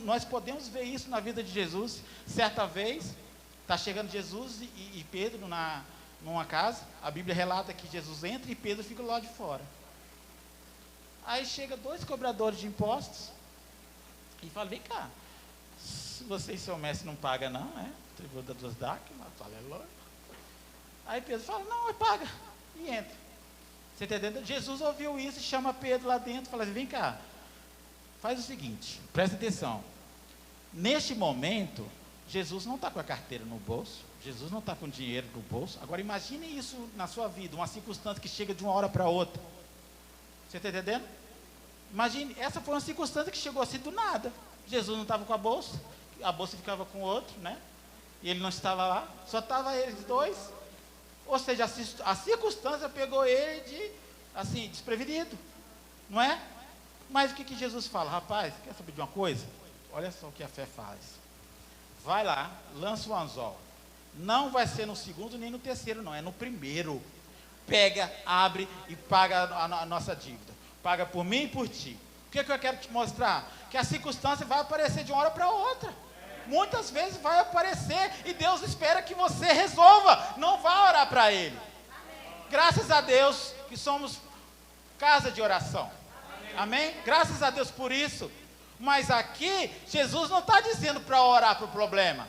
Nós podemos ver isso na vida de Jesus. Certa vez, está chegando Jesus e Pedro numa casa. A Bíblia relata que Jesus entra e Pedro fica lá de fora. Aí chega 2 cobradores de impostos e fala, vem cá, você e seu mestre não pagam não, né? Tributo dos DAC, aleluia. Aí Pedro fala, não, paga. E entra. Você está entendendo? Jesus ouviu isso e chama Pedro lá dentro e fala assim, vem cá, faz o seguinte, presta atenção. Neste momento, Jesus não está com a carteira no bolso, Jesus não está com dinheiro no bolso. Agora imagine isso na sua vida, uma circunstância que chega de uma hora para outra. Você está entendendo? Imagine, essa foi uma circunstância que chegou assim do nada. Jesus não estava com a bolsa ficava com o outro, né? E ele não estava lá, só estava eles dois. Ou seja, a circunstância pegou ele desprevenido, não é? Mas o que Jesus fala? Rapaz, quer saber de uma coisa? Olha só o que a fé faz. Vai lá, lança o anzol. Não vai ser no segundo nem no terceiro, não, é no primeiro. Pega, abre e paga a nossa dívida. Paga por mim e por ti. O que eu quero te mostrar? Que a circunstância vai aparecer de uma hora para outra. Muitas vezes vai aparecer e Deus espera que você resolva, não vá orar para Ele. Graças a Deus que somos casa de oração. Amém? Graças a Deus por isso. Mas aqui, Jesus não está dizendo para orar para o problema.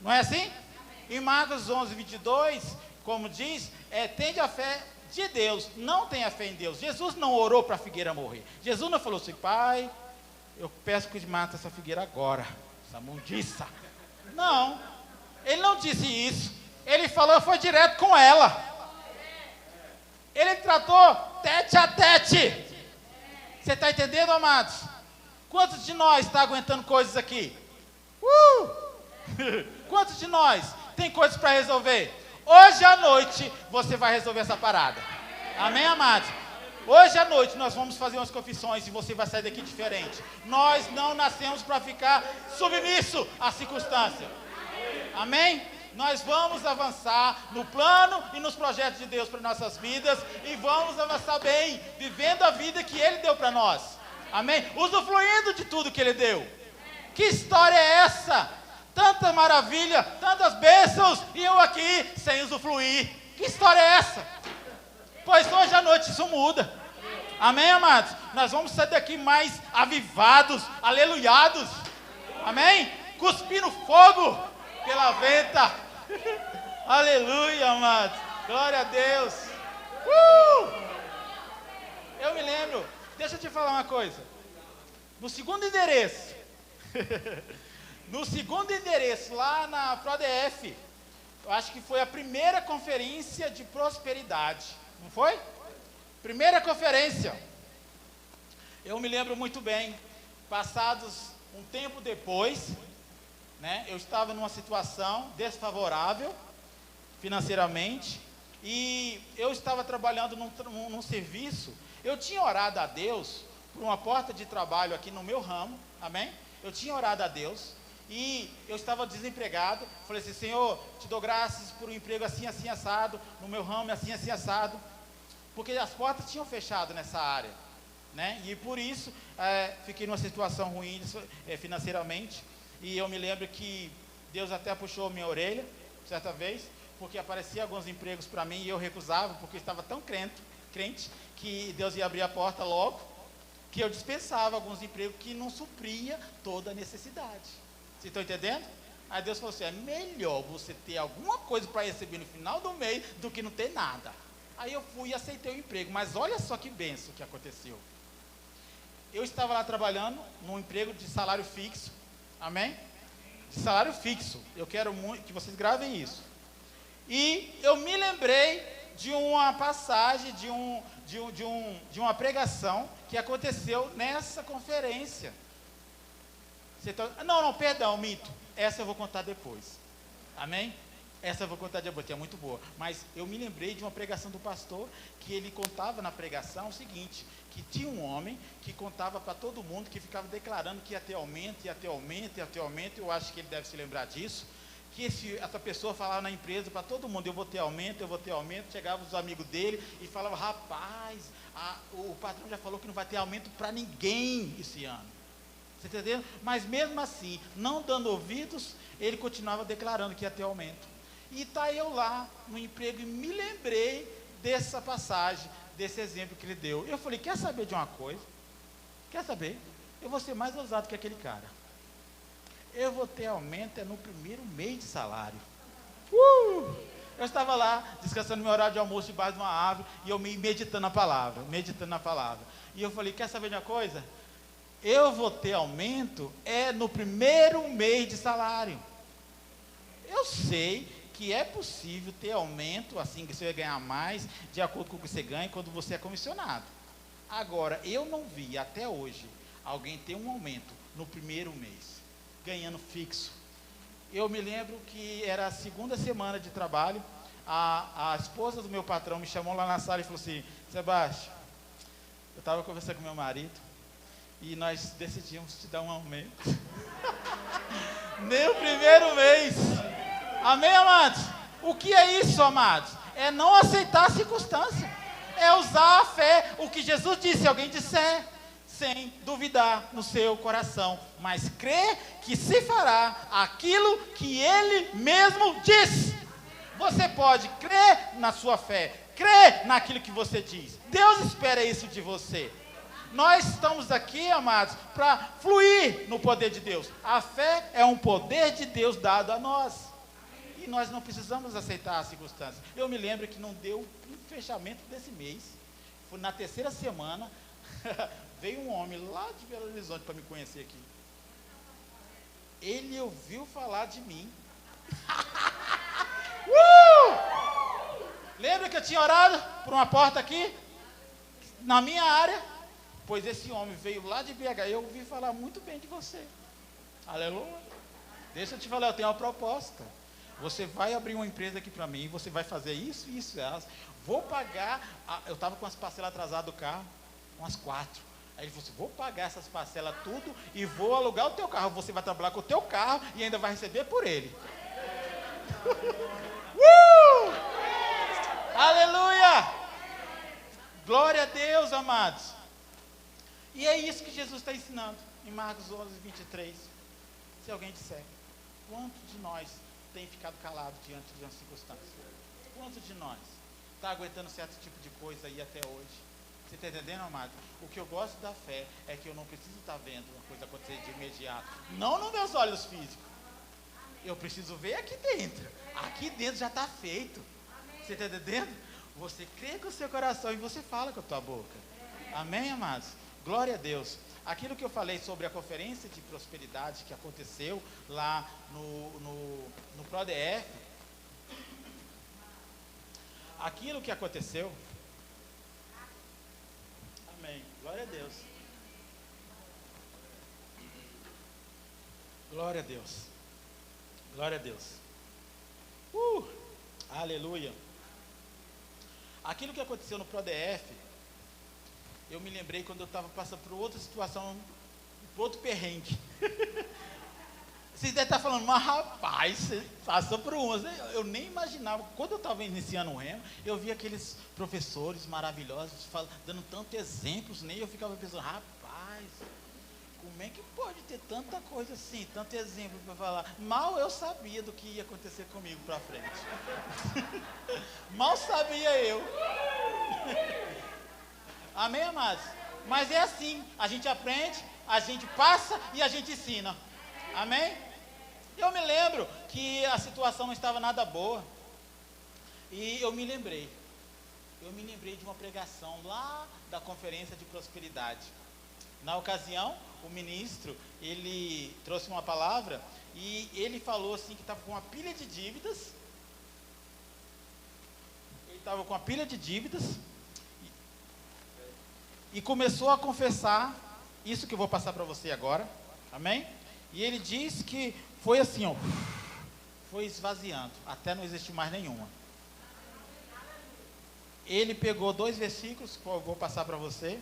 Não é assim? Em Marcos 11, 22, como diz, tende a fé de Deus, não tenha fé em Deus. Jesus não orou para a figueira morrer. Jesus não falou assim, Pai, eu peço que mata essa figueira agora, essa mundiça. Não, ele não disse isso. Ele falou, foi direto com ela. Ele tratou tete a tete. Você está entendendo, amados? Quantos de nós está aguentando coisas aqui? Quantos de nós tem coisas para resolver? Hoje à noite você vai resolver essa parada. Amém, amados? Hoje à noite nós vamos fazer umas confissões e você vai sair daqui diferente. Nós não nascemos para ficar submisso à circunstância. Amém? Nós vamos avançar no plano e nos projetos de Deus para nossas vidas e vamos avançar bem, vivendo a vida que Ele deu para nós. Amém? Usufruindo de tudo que Ele deu. Que história é essa? Tanta maravilha, tantas bênçãos e eu aqui sem usufruir. Que história é essa? Pois hoje à noite isso muda. Amém, amados? Nós vamos sair daqui mais avivados, aleluiados. Amém? Cuspindo fogo pela venta. Aleluia, amados. Glória a Deus. Eu me lembro, deixa eu te falar uma coisa. No segundo endereço, lá na ProDF, eu acho que foi a primeira conferência de prosperidade. Não foi? Primeira conferência. Eu me lembro muito bem. Passados um tempo depois, né, eu estava numa situação desfavorável financeiramente e eu estava trabalhando num serviço. Eu tinha orado a Deus por uma porta de trabalho aqui no meu ramo, amém? Eu tinha orado a Deus e eu estava desempregado. Falei assim, Senhor, te dou graças por um emprego assim, assim, assado, no meu ramo assim, assim, assado, porque as portas tinham fechado nessa área, né? E por isso fiquei numa situação ruim financeiramente. E eu me lembro que Deus até puxou minha orelha, certa vez, porque apareciam alguns empregos para mim e eu recusava, porque eu estava tão crente que Deus ia abrir a porta logo, que eu dispensava alguns empregos que não supria toda a necessidade. Vocês estão entendendo? Aí Deus falou assim, é melhor você ter alguma coisa para receber no final do mês do que não ter nada. Aí eu fui e aceitei o emprego, mas olha só que bênção que aconteceu. Eu estava lá trabalhando num emprego de salário fixo. Amém? De salário fixo. Eu quero muito que vocês gravem isso. E eu me lembrei de uma passagem, de uma pregação que aconteceu nessa conferência. Não, perdão, minto. Essa eu vou contar depois. Amém? Essa eu vou contar depois, que é muito boa. Mas eu me lembrei de uma pregação do pastor, que ele contava na pregação o seguinte, que tinha um homem que contava para todo mundo, que ficava declarando que ia ter aumento, ia ter aumento, ia ter aumento. Eu acho que ele deve se lembrar disso. Que essa pessoa falava na empresa para todo mundo, eu vou ter aumento, eu vou ter aumento. Chegavam os amigos dele e falavam, rapaz, o patrão já falou que não vai ter aumento para ninguém esse ano. Você entendeu? Mas mesmo assim, não dando ouvidos, ele continuava declarando que ia ter aumento. E está eu lá no emprego e me lembrei dessa passagem, desse exemplo que ele deu. Eu falei, quer saber de uma coisa? Quer saber? Eu vou ser mais ousado que aquele cara. Eu vou ter aumento no primeiro mês de salário. Eu estava lá, descansando no meu horário de almoço debaixo de uma árvore, e eu meditando na palavra. E eu falei, quer saber de uma coisa? Eu vou ter aumento no primeiro mês de salário. Eu sei que é possível ter aumento, assim, que você vai ganhar mais, de acordo com o que você ganha, quando você é comissionado. Agora, eu não vi até hoje alguém ter um aumento no primeiro mês, ganhando fixo. Eu me lembro que era a segunda semana de trabalho, a esposa do meu patrão me chamou lá na sala e falou assim, Sebastião, eu estava conversando com meu marido, e nós decidimos te dar um aumento. Nem o primeiro mês. Amém, amados? O que é isso, amados? É não aceitar a circunstância. É usar a fé. O que Jesus disse, alguém disser, sem duvidar no seu coração, mas crer que se fará aquilo que Ele mesmo diz. Você pode crer na sua fé, crer naquilo que você diz. Deus espera isso de você. Nós estamos aqui, amados, para fluir no poder de Deus. A fé é um poder de Deus dado a nós. E nós não precisamos aceitar as circunstâncias. Eu me lembro que não deu um fechamento desse mês. Foi na terceira semana, veio um homem lá de Belo Horizonte para me conhecer aqui. Ele ouviu falar de mim. Lembra que eu tinha orado por uma porta aqui? Na minha área? Pois esse homem veio lá de BH e eu ouvi falar muito bem de você. Aleluia. Deixa eu te falar, eu tenho uma proposta. Você vai abrir uma empresa aqui para mim, você vai fazer isso, isso, isso. Vou pagar, eu estava com as parcelas atrasadas do carro, umas 4. Aí ele falou assim, vou pagar essas parcelas tudo e vou alugar o teu carro. Você vai trabalhar com o teu carro e ainda vai receber por ele. Aleluia! Glória a Deus, amados. E é isso que Jesus está ensinando em Marcos 11, 23. Se alguém disser, quanto de nós tem ficado calado diante de uma circunstância? Quanto de nós está aguentando certo tipo de coisa aí até hoje? Você está entendendo, amado? O que eu gosto da fé é que eu não preciso estar vendo uma coisa acontecer de imediato. Não nos meus olhos físicos. Eu preciso ver aqui dentro. Aqui dentro já está feito. Você está entendendo? Você crê com o seu coração e você fala com a tua boca. Amém, amados? Glória a Deus. Aquilo que eu falei sobre a conferência de prosperidade que aconteceu lá no ProDF. Aquilo que aconteceu. Amém. Glória a Deus. Glória a Deus. Glória a Deus. Aleluia. Aquilo que aconteceu no ProDF, eu me lembrei quando eu estava passando por outra situação, por outro perrengue. Vocês devem estar falando, mas rapaz, você passou por umas. Eu nem imaginava. Quando eu estava iniciando o remo, eu vi aqueles professores maravilhosos dando tantos exemplos, nem eu ficava pensando, rapaz, como é que pode ter tanta coisa assim, tanto exemplo para falar? Mal eu sabia do que ia acontecer comigo para frente. Mal sabia eu. Amém, amados? Mas é assim, a gente aprende, a gente passa e a gente ensina. Amém? Eu me lembro que a situação não estava nada boa. E eu me lembrei de uma pregação lá da conferência de prosperidade. Na ocasião, o ministro, ele trouxe uma palavra e ele falou assim que estava com uma pilha de dívidas. Ele estava com uma pilha de dívidas e começou a confessar isso que eu vou passar para você agora. Amém? E ele diz que foi assim, ó, foi esvaziando, até não existir mais nenhuma. Ele pegou 2 versículos que eu vou passar para você.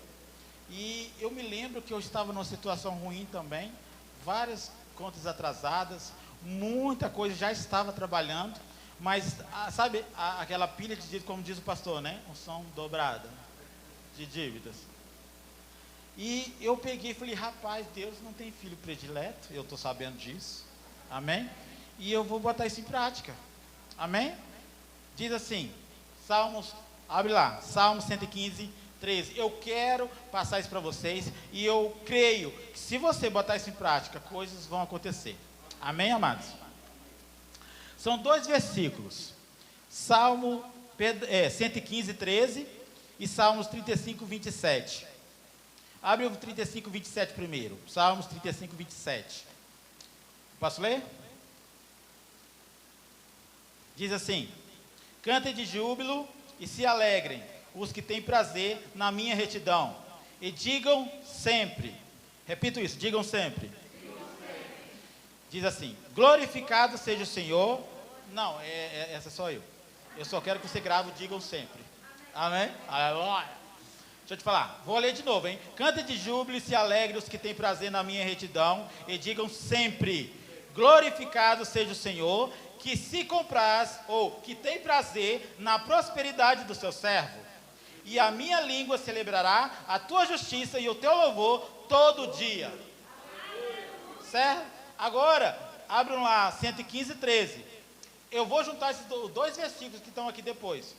E eu me lembro que eu estava numa situação ruim também, várias contas atrasadas, muita coisa, já estava trabalhando, mas sabe aquela pilha de dívidas, como diz o pastor, né? Unção dobrada de dívidas. E eu peguei e falei, rapaz, Deus não tem filho predileto, eu estou sabendo disso, amém? E eu vou botar isso em prática, amém? Diz assim, Salmos, abre lá, Salmos 115, 13. Eu quero passar isso para vocês e eu creio que se você botar isso em prática, coisas vão acontecer. Amém, amados? São 2 versículos. Salmo 115, 13 e Salmos 35, 27. Abre o 35, 27 primeiro. Salmos 35, 27. Posso ler? Diz assim: cantem de júbilo e se alegrem os que têm prazer na minha retidão, e digam sempre, repito isso, digam sempre. Diz assim: glorificado seja o Senhor. Não, essa sou eu. Eu só quero que você grave o digam sempre. Amém? Aleluia. Deixa eu te falar, vou ler de novo, hein? Cante de júbilo e se alegre os que têm prazer na minha retidão, e digam sempre: glorificado seja o Senhor, que se compraz, ou que tem prazer na prosperidade do seu servo. E a minha língua celebrará a tua justiça e o teu louvor todo dia. Certo? Agora, abram lá, 115, 13. Eu vou juntar esses 2 versículos que estão aqui depois.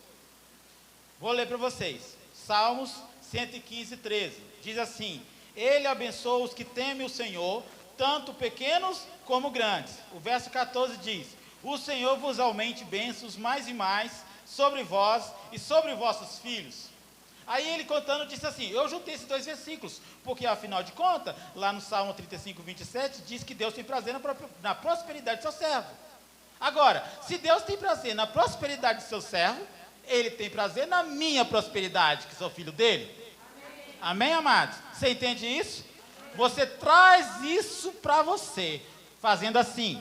Vou ler para vocês. Salmos 115, 13. Diz assim: ele abençoa os que temem o Senhor, tanto pequenos como grandes. O verso 14 diz: o Senhor vos aumente bênçãos mais e mais sobre vós e sobre vossos filhos. Aí ele contando disse assim, eu juntei esses dois versículos, porque afinal de contas, lá no Salmo 35, 27, diz que Deus tem prazer na prosperidade do seu servo. Agora, se Deus tem prazer na prosperidade do seu servo, Ele tem prazer na minha prosperidade, que sou filho dele. Amém, amados? Você entende isso? Você traz isso para você, fazendo assim.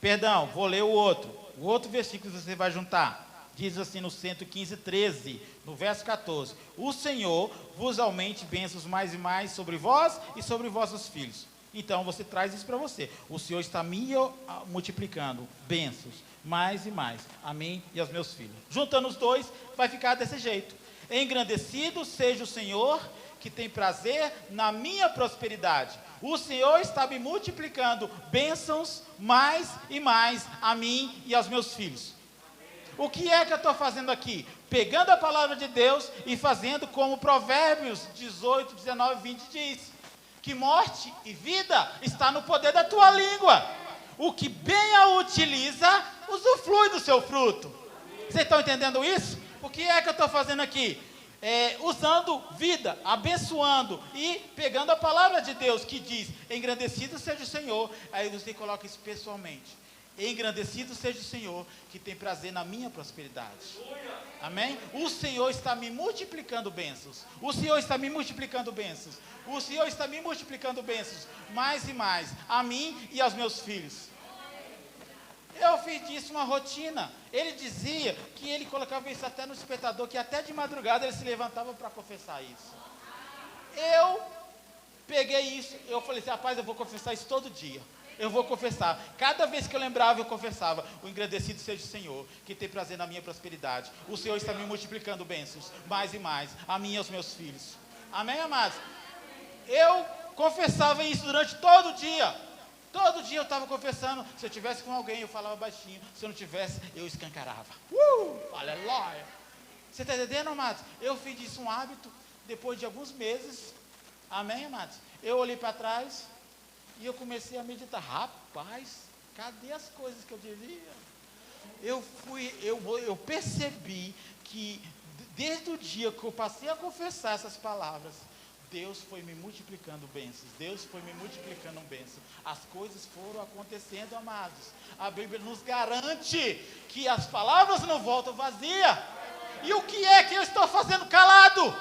Perdão, vou ler o outro versículo que você vai juntar. Diz assim no 115, 13, no verso 14. O Senhor vos aumente bênçãos mais e mais sobre vós e sobre vossos filhos. Então você traz isso para você. O Senhor está me multiplicando bênçãos mais e mais a mim e aos meus filhos. Juntando os dois, vai ficar desse jeito. Engrandecido seja o Senhor, que tem prazer na minha prosperidade. O Senhor está me multiplicando bênçãos mais e mais a mim e aos meus filhos. O que é que eu estou fazendo aqui? Pegando a palavra de Deus e fazendo como Provérbios 18, 19, 20 diz. Que morte e vida está no poder da tua língua. O que bem a utiliza, usufrui do seu fruto. Vocês estão entendendo isso? O que é que eu estou fazendo aqui? Usando vida, abençoando e pegando a palavra de Deus que diz, engrandecido seja o Senhor. Aí você coloca isso pessoalmente. Engrandecido seja o Senhor, que tem prazer na minha prosperidade. Amém? O Senhor está me multiplicando bênçãos. O Senhor está me multiplicando bênçãos. O Senhor está me multiplicando bênçãos, mais e mais, a mim e aos meus filhos. Eu fiz disso uma rotina. Ele dizia que ele colocava isso até no despertador, que até de madrugada ele se levantava para confessar isso. Eu peguei isso, eu falei assim, rapaz, eu vou confessar isso todo dia. Eu vou confessar. Cada vez que eu lembrava, eu confessava. O engrandecido seja o Senhor, que tem prazer na minha prosperidade. O Senhor está me multiplicando bênçãos, mais e mais, a mim e aos meus filhos. Amém, amados? Eu confessava isso durante todo o dia. Todo dia eu estava confessando. Se eu estivesse com alguém, eu falava baixinho. Se eu não tivesse, eu escancarava. Aleluia! Você está entendendo, amados? Eu fiz disso um hábito. Depois de alguns meses, amém, amados? Eu olhei para trás e eu comecei a meditar. Rapaz, cadê as coisas que eu devia? Eu percebi que desde o dia que eu passei a confessar essas palavras, Deus foi me multiplicando bênçãos. Deus foi me multiplicando bênçãos. As coisas foram acontecendo, amados. A Bíblia nos garante que as palavras não voltam vazias. E o que é que eu estou fazendo calado?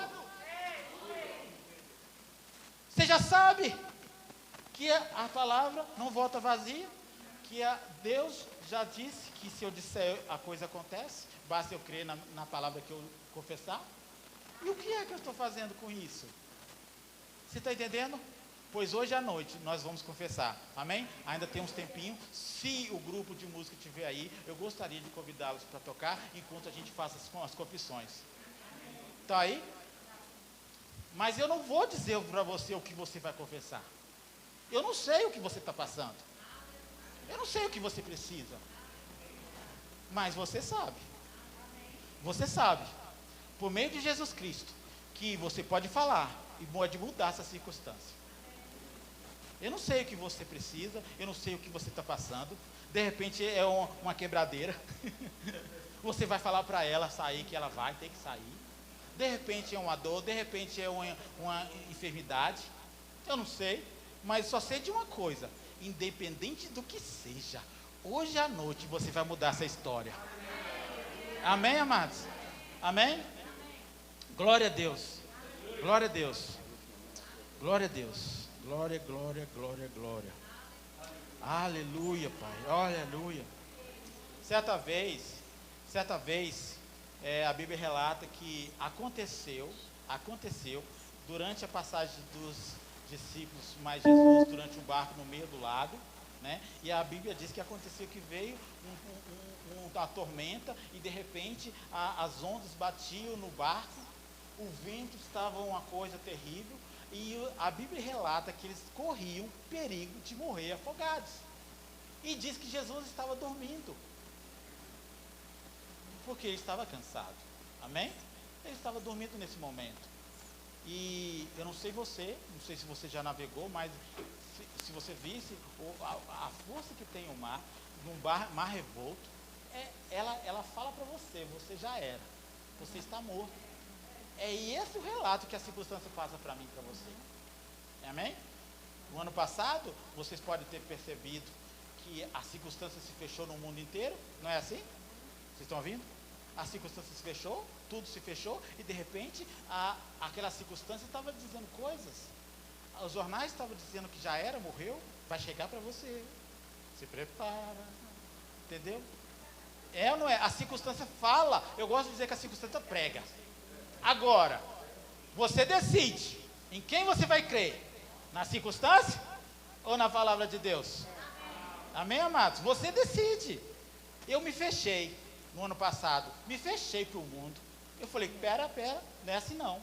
Você já sabe que a palavra não volta vazia, que Deus já disse que se eu disser a coisa acontece, basta eu crer na palavra que eu confessar. E o que é que eu estou fazendo com isso? Você está entendendo? Pois hoje à noite nós vamos confessar, amém? Ainda tem uns tempinhos, se o grupo de música estiver aí, eu gostaria de convidá-los para tocar, enquanto a gente faça as confissões. Está aí? Mas eu não vou dizer para você o que você vai confessar. Eu não sei o que você está passando. Eu não sei o que você precisa. Mas você sabe. Você sabe, por meio de Jesus Cristo, que você pode falar e pode mudar essa circunstância. Eu não sei o que você precisa, eu não sei o que você está passando. De repente é uma quebradeira. Você vai falar para ela sair, que ela vai ter que sair. De repente é uma dor, de repente é uma enfermidade. Eu não sei. Mas só sei de uma coisa, independente do que seja, hoje à noite você vai mudar essa história. Amém, amados? Amém? Glória a Deus. Glória a Deus. Glória a Deus. Glória, glória, glória, glória. Aleluia, Pai. Aleluia. Certa vez, a Bíblia relata que aconteceu durante a passagem dos discípulos mais Jesus durante um barco no meio do lago, né? E a Bíblia diz que aconteceu que veio uma tormenta e de repente as ondas batiam no barco, o vento estava uma coisa terrível e a Bíblia relata que eles corriam perigo de morrer afogados. E diz que Jesus estava dormindo, porque ele estava cansado. Amém? Ele estava dormindo nesse momento. E eu não sei não sei se você já navegou, mas se você visse a força que tem o mar, num mar revolto, ela fala para você já era, você está morto. É esse o relato que a circunstância passa para mim e para você. Amém? No ano passado, vocês podem ter percebido que a circunstância se fechou no mundo inteiro. Não é assim? Vocês estão ouvindo? A circunstância se fechou, tudo se fechou, e de repente aquela circunstância estava dizendo coisas. Os jornais estavam dizendo que já era, morreu, vai chegar para você. Se prepara. Entendeu? É ou não é? A circunstância fala. Eu gosto de dizer que a circunstância prega. Agora, você decide em quem você vai crer. Na circunstância ou na palavra de Deus? Amém, amados? Você decide. Eu me fechei no ano passado. Me fechei para o mundo. Eu falei, pera, não é assim não.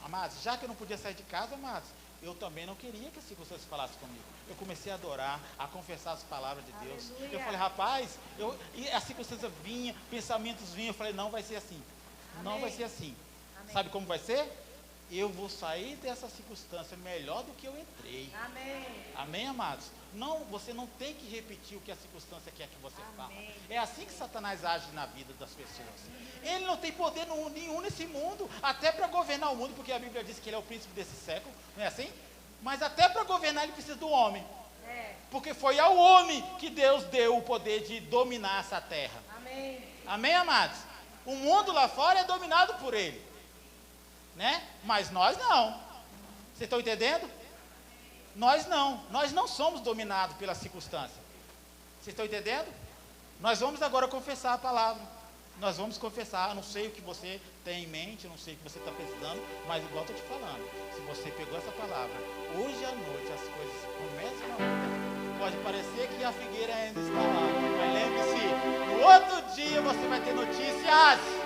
Amados, já que eu não podia sair de casa, amados, eu também não queria que as circunstâncias falassem comigo. Eu comecei a adorar, a confessar as palavras de Deus. Aleluia. Eu falei, rapaz, e a circunstância vinha, pensamentos vinham. Eu falei, não vai ser assim. Amém. Não vai ser assim. Amém. Sabe como vai ser? Eu vou sair dessa circunstância melhor do que eu entrei. Amém. Amém, amados? Não, você não tem que repetir o que a circunstância quer que você faça. É assim que Satanás age na vida das pessoas. Ele não tem poder nenhum nesse mundo, até para governar o mundo, porque a Bíblia diz que ele é o príncipe desse século, não é assim? Mas até para governar ele precisa do homem. Porque foi ao homem que Deus deu o poder de dominar essa terra. Amém. Amém, amados? O mundo lá fora é dominado por ele. Né? Mas nós não. Vocês estão entendendo? Nós não somos dominados pela circunstância. Vocês estão entendendo? Nós vamos agora confessar a palavra. Nós vamos confessar. Eu não sei o que você tem em mente, eu não sei o que você está pensando, mas igual eu estou te falando, se você pegou essa palavra, hoje à noite as coisas começam a mudar. Pode parecer que a figueira ainda está lá, mas lembre-se, no outro dia você vai ter notícias.